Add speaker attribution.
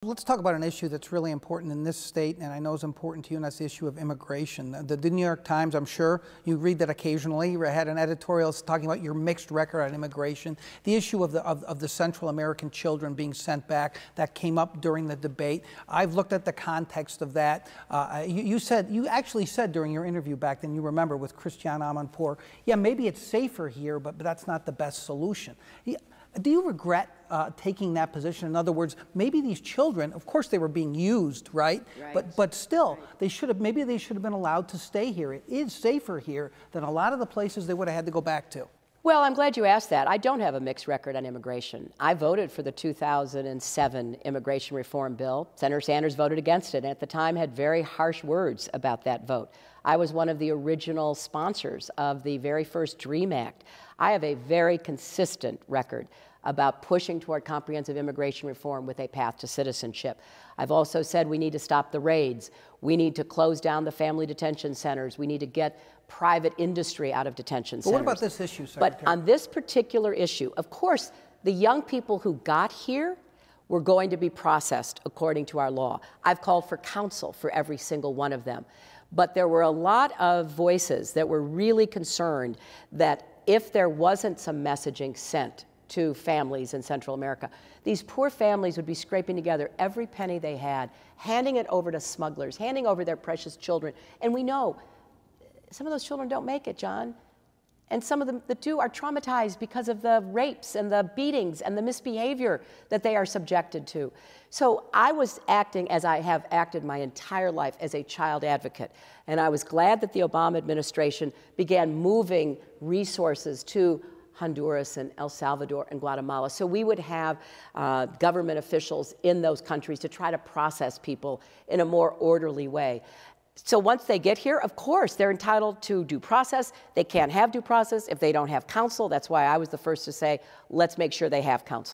Speaker 1: Let's talk about an issue that's really important in this state, and I know is important to you, and that's the issue of immigration. The New York Times, I'm sure you read that occasionally, had an editorial talking about your mixed record on immigration. The issue of the Central American children being sent back, that came up during the debate. I've looked at the context of that. You actually said during your interview back then, you remember, with Christiane Amanpour, yeah, maybe it's safer here, but that's not the best solution. Do you regret taking that position? In other words, maybe these children, of course they were being used, right? But still, maybe they should have been allowed to stay here. It is safer here than a lot of the places they would have had to go back to.
Speaker 2: Well, I'm glad you asked that. I don't have a mixed record on immigration. I voted for the 2007 immigration reform bill. Senator Sanders voted against it, and at the time had very harsh words about that vote. I was one of the original sponsors of the very first DREAM Act. I have a very consistent record about pushing toward comprehensive immigration reform with a path to citizenship. I've also said we need to stop the raids. We need to close down the family detention centers. We need to get private industry out of detention centers.
Speaker 1: What about this issue, Secretary?
Speaker 2: But on this particular issue, of course, the young people who got here were going to be processed according to our law. I've called for counsel for every single one of them. But there were a lot of voices that were really concerned that if there wasn't some messaging sent to families in Central America, these poor families would be scraping together every penny they had, handing it over to smugglers, handing over their precious children. And we know some of those children don't make it, John. And some of them that do are traumatized because of the rapes and the beatings and the misbehavior that they are subjected to. So I was acting, as I have acted my entire life, as a child advocate. And I was glad that the Obama administration began moving resources to Honduras and El Salvador and Guatemala. So we would have government officials in those countries to try to process people in a more orderly way. So once they get here, of course, they're entitled to due process. They can't have due process if they don't have counsel. That's why I was the first to say, let's make sure they have counsel.